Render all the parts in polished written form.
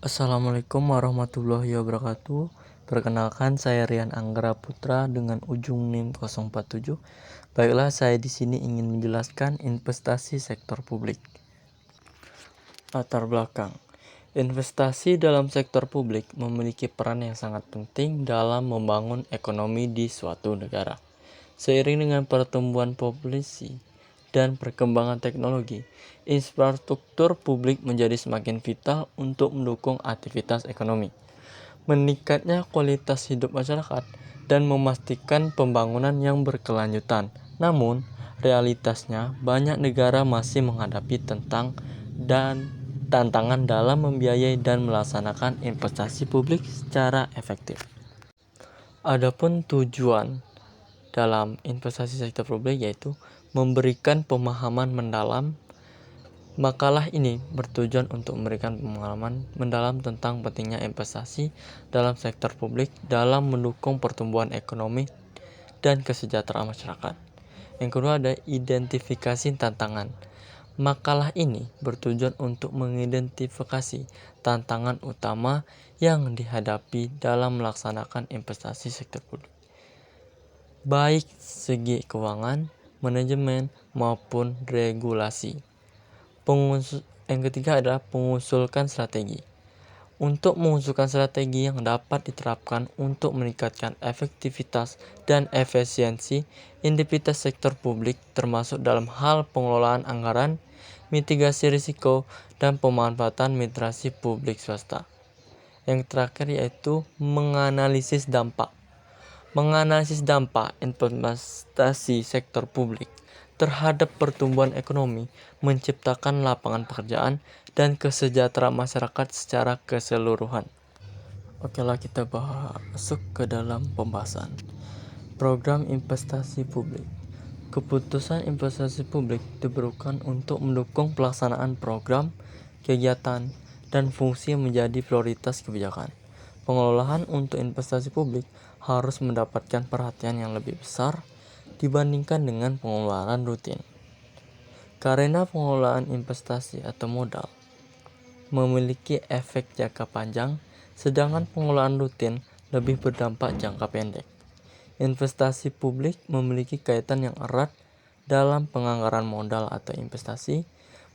Assalamualaikum warahmatullahi wabarakatuh. Perkenalkan, saya Rian Anggara Putra dengan ujung NIM 047. Baiklah, saya di sini ingin menjelaskan investasi sektor publik. Latar belakang. Investasi dalam sektor publik memiliki peran yang sangat penting dalam membangun ekonomi di suatu negara. Seiring dengan pertumbuhan populasi dan perkembangan teknologi, infrastruktur publik menjadi semakin vital untuk mendukung aktivitas ekonomi, meningkatnya kualitas hidup masyarakat, dan memastikan pembangunan yang berkelanjutan. Namun, realitasnya banyak negara masih menghadapi tantangan dalam membiayai dan melaksanakan investasi publik secara efektif. Adapun tujuan dalam investasi sektor publik yaitu memberikan pemahaman mendalam. Makalah ini bertujuan untuk memberikan pemahaman mendalam tentang pentingnya investasi dalam sektor publik dalam mendukung pertumbuhan ekonomi dan kesejahteraan masyarakat. Yang kedua ada identifikasi tantangan. Makalah ini bertujuan untuk mengidentifikasi tantangan utama yang dihadapi dalam melaksanakan investasi sektor publik, baik segi keuangan, manajemen, maupun regulasi. Yang ketiga adalah mengusulkan strategi. Untuk mengusulkan strategi yang dapat diterapkan untuk meningkatkan efektivitas dan efisiensi aktivitas sektor publik termasuk dalam hal pengelolaan anggaran, mitigasi risiko, dan pemanfaatan mitrasi publik swasta. Yang terakhir yaitu menganalisis dampak. Menganalisis dampak investasi sektor publik terhadap pertumbuhan ekonomi, menciptakan lapangan pekerjaan, dan kesejahteraan masyarakat secara keseluruhan. Okelah, kita masuk ke dalam pembahasan. Program investasi publik. Keputusan investasi publik diperlukan untuk mendukung pelaksanaan program, kegiatan, dan fungsi yang menjadi prioritas kebijakan. Pengelolaan untuk investasi publik harus mendapatkan perhatian yang lebih besar dibandingkan dengan pengeluaran rutin. Karena pengelolaan investasi atau modal memiliki efek jangka panjang, sedangkan pengelolaan rutin lebih berdampak jangka pendek. Investasi publik memiliki kaitan yang erat dalam penganggaran modal atau investasi.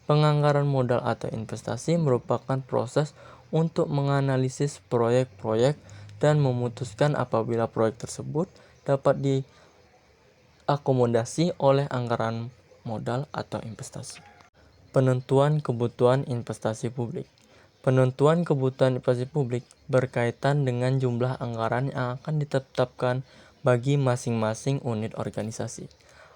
Penganggaran modal atau investasi merupakan proses untuk menganalisis proyek-proyek dan memutuskan apabila proyek tersebut dapat diakomodasi oleh anggaran modal atau investasi. Penentuan kebutuhan investasi publik. Penentuan kebutuhan investasi publik berkaitan dengan jumlah anggaran yang akan ditetapkan bagi masing-masing unit organisasi.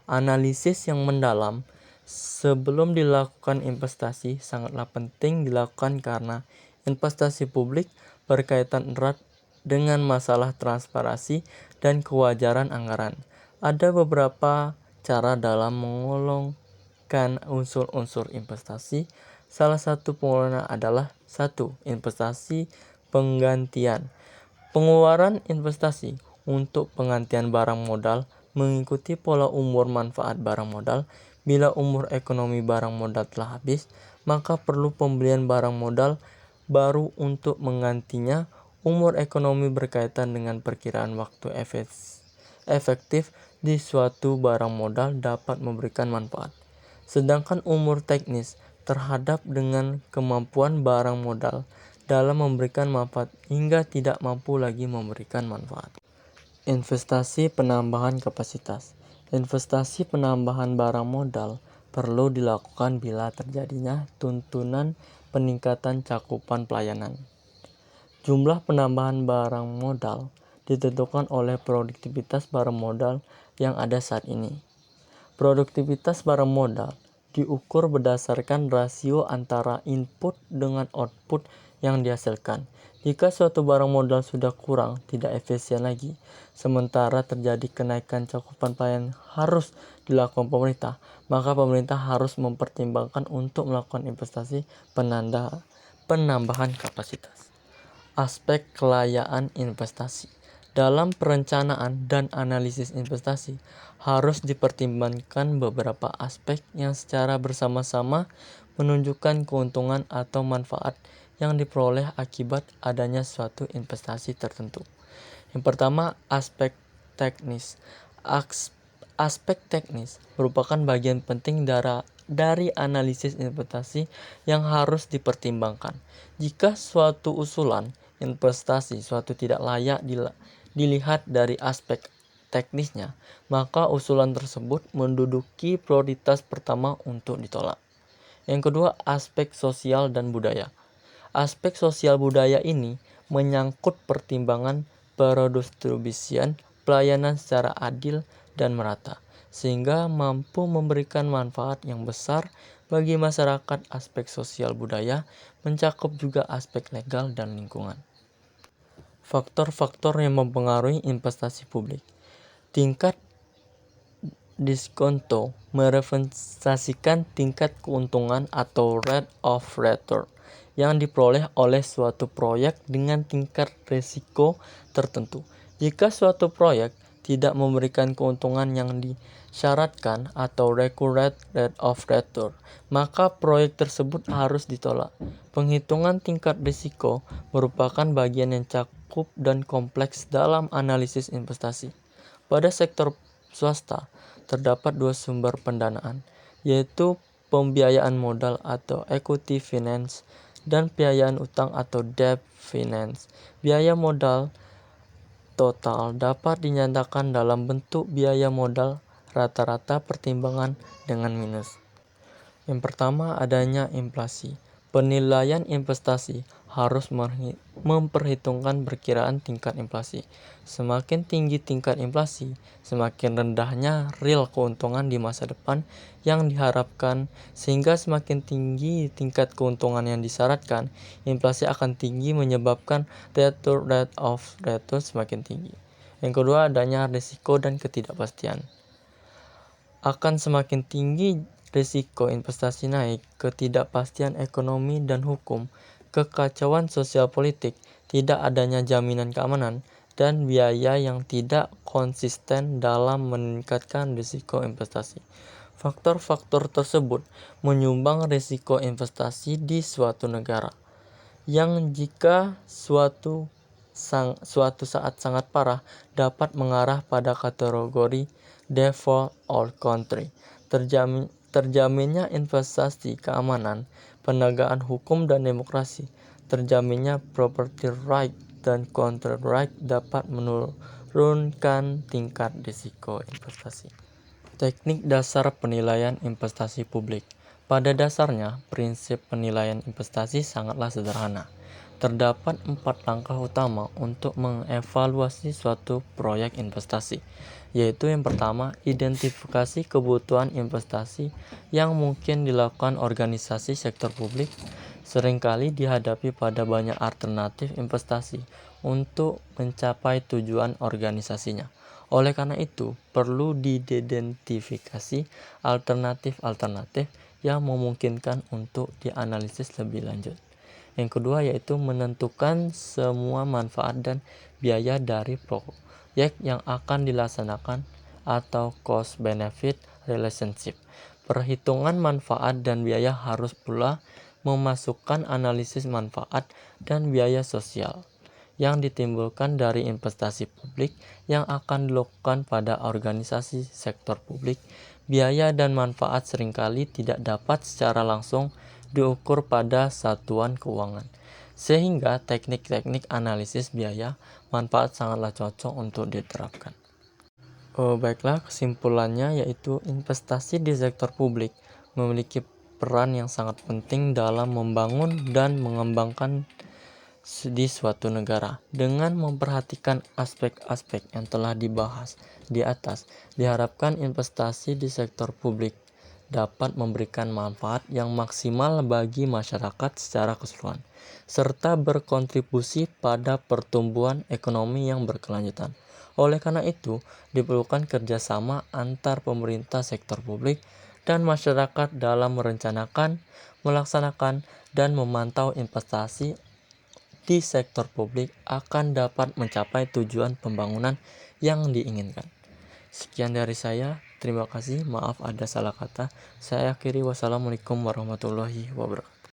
Analisis yang mendalam sebelum dilakukan investasi sangatlah penting dilakukan karena investasi publik berkaitan erat dengan masalah transparansi dan kewajaran anggaran. Ada beberapa cara dalam menggolongkan unsur-unsur investasi. Salah satu pengelolaan adalah 1. Investasi penggantian. Pengeluaran investasi untuk penggantian barang modal mengikuti pola umur manfaat barang modal. Bila umur ekonomi barang modal telah habis, maka perlu pembelian barang modal baru untuk menggantinya. Umur ekonomi berkaitan dengan perkiraan waktu efektif di suatu barang modal dapat memberikan manfaat. Sedangkan umur teknis terhadap dengan kemampuan barang modal dalam memberikan manfaat hingga tidak mampu lagi memberikan manfaat. Investasi penambahan kapasitas. Investasi penambahan barang modal perlu dilakukan bila terjadinya tuntunan peningkatan cakupan pelayanan. Jumlah penambahan barang modal ditentukan oleh produktivitas barang modal yang ada saat ini. Produktivitas barang modal diukur berdasarkan rasio antara input dengan output yang dihasilkan. Jika suatu barang modal sudah kurang, tidak efisien lagi, sementara terjadi kenaikan cakupan pelayanan harus dilakukan pemerintah, maka pemerintah harus mempertimbangkan untuk melakukan investasi penambahan kapasitas. Aspek kelayaan investasi. Dalam perencanaan dan analisis investasi, harus dipertimbangkan beberapa aspek yang secara bersama-sama menunjukkan keuntungan atau manfaat yang diperoleh akibat adanya suatu investasi tertentu. Yang pertama, aspek teknis. Aspek teknis merupakan bagian penting dari analisis investasi yang harus dipertimbangkan. Jika suatu usulan investasi suatu tidak layak dilihat dari aspek teknisnya, maka usulan tersebut menduduki prioritas pertama untuk ditolak. Yang kedua, aspek sosial dan budaya. Aspek sosial budaya ini menyangkut pertimbangan perdistribusian pelayanan secara adil dan merata, sehingga mampu memberikan manfaat yang besar bagi masyarakat. Aspek sosial budaya mencakup juga aspek legal dan lingkungan. Faktor-faktor yang mempengaruhi investasi publik. Tingkat diskonto merepresentasikan tingkat keuntungan atau rate of return yang diperoleh oleh suatu proyek dengan tingkat risiko tertentu. Jika suatu proyek tidak memberikan keuntungan yang disyaratkan atau required rate of return, maka proyek tersebut harus ditolak. Penghitungan tingkat risiko merupakan bagian yang cukup dan kompleks dalam analisis investasi. Pada sektor swasta, terdapat dua sumber pendanaan, yaitu pembiayaan modal atau equity finance dan pembiayaan utang atau debt finance. Biaya modal total dapat dinyatakan dalam bentuk biaya modal rata-rata pertimbangan dengan minus. Yang pertama, adanya inflasi. Penilaian investasi harus memperhitungkan perkiraan tingkat inflasi. Semakin tinggi tingkat inflasi, semakin rendahnya real keuntungan di masa depan yang diharapkan, sehingga semakin tinggi tingkat keuntungan yang disyaratkan, inflasi akan tinggi menyebabkan rate of return semakin tinggi. Yang kedua, adanya risiko dan ketidakpastian. Akan semakin tinggi risiko investasi naik, ketidakpastian ekonomi dan hukum, kekacauan sosial politik, tidak adanya jaminan keamanan, dan biaya yang tidak konsisten dalam meningkatkan risiko investasi. Faktor-faktor tersebut menyumbang risiko investasi di suatu negara, yang jika suatu saat sangat parah dapat mengarah pada kategori default or country. Terjaminnya investasi keamanan, penegakan hukum dan demokrasi, terjaminnya property right dan counter right dapat menurunkan tingkat risiko investasi. Teknik dasar penilaian investasi publik. Pada dasarnya, prinsip penilaian investasi sangatlah sederhana. Terdapat 4 langkah utama untuk mengevaluasi suatu proyek investasi, yaitu yang pertama, identifikasi kebutuhan investasi yang mungkin dilakukan organisasi sektor publik. Seringkali dihadapi pada banyak alternatif investasi untuk mencapai tujuan organisasinya. Oleh karena itu, perlu diidentifikasi alternatif-alternatif yang memungkinkan untuk dianalisis lebih lanjut. Yang kedua yaitu menentukan semua manfaat dan biaya dari proyek yang akan dilaksanakan atau cost benefit relationship. Perhitungan manfaat dan biaya harus pula memasukkan analisis manfaat dan biaya sosial yang ditimbulkan dari investasi publik yang akan dilakukan pada organisasi sektor publik. Biaya dan manfaat seringkali tidak dapat secara langsung diukur pada satuan keuangan, sehingga teknik-teknik analisis biaya manfaat sangatlah cocok untuk diterapkan. Baiklah, kesimpulannya yaitu investasi di sektor publik memiliki peran yang sangat penting dalam membangun dan mengembangkan di suatu negara. Dengan memperhatikan aspek-aspek yang telah dibahas di atas, diharapkan investasi di sektor publik dapat memberikan manfaat yang maksimal bagi masyarakat secara keseluruhan, serta berkontribusi pada pertumbuhan ekonomi yang berkelanjutan. Oleh karena itu, diperlukan kerjasama antar pemerintah, sektor publik, dan masyarakat dalam merencanakan, melaksanakan, dan memantau investasi di sektor publik akan dapat mencapai tujuan pembangunan yang diinginkan. Sekian dari saya, terima kasih, maaf ada salah kata. Saya akhiri, wassalamualaikum warahmatullahi wabarakatuh.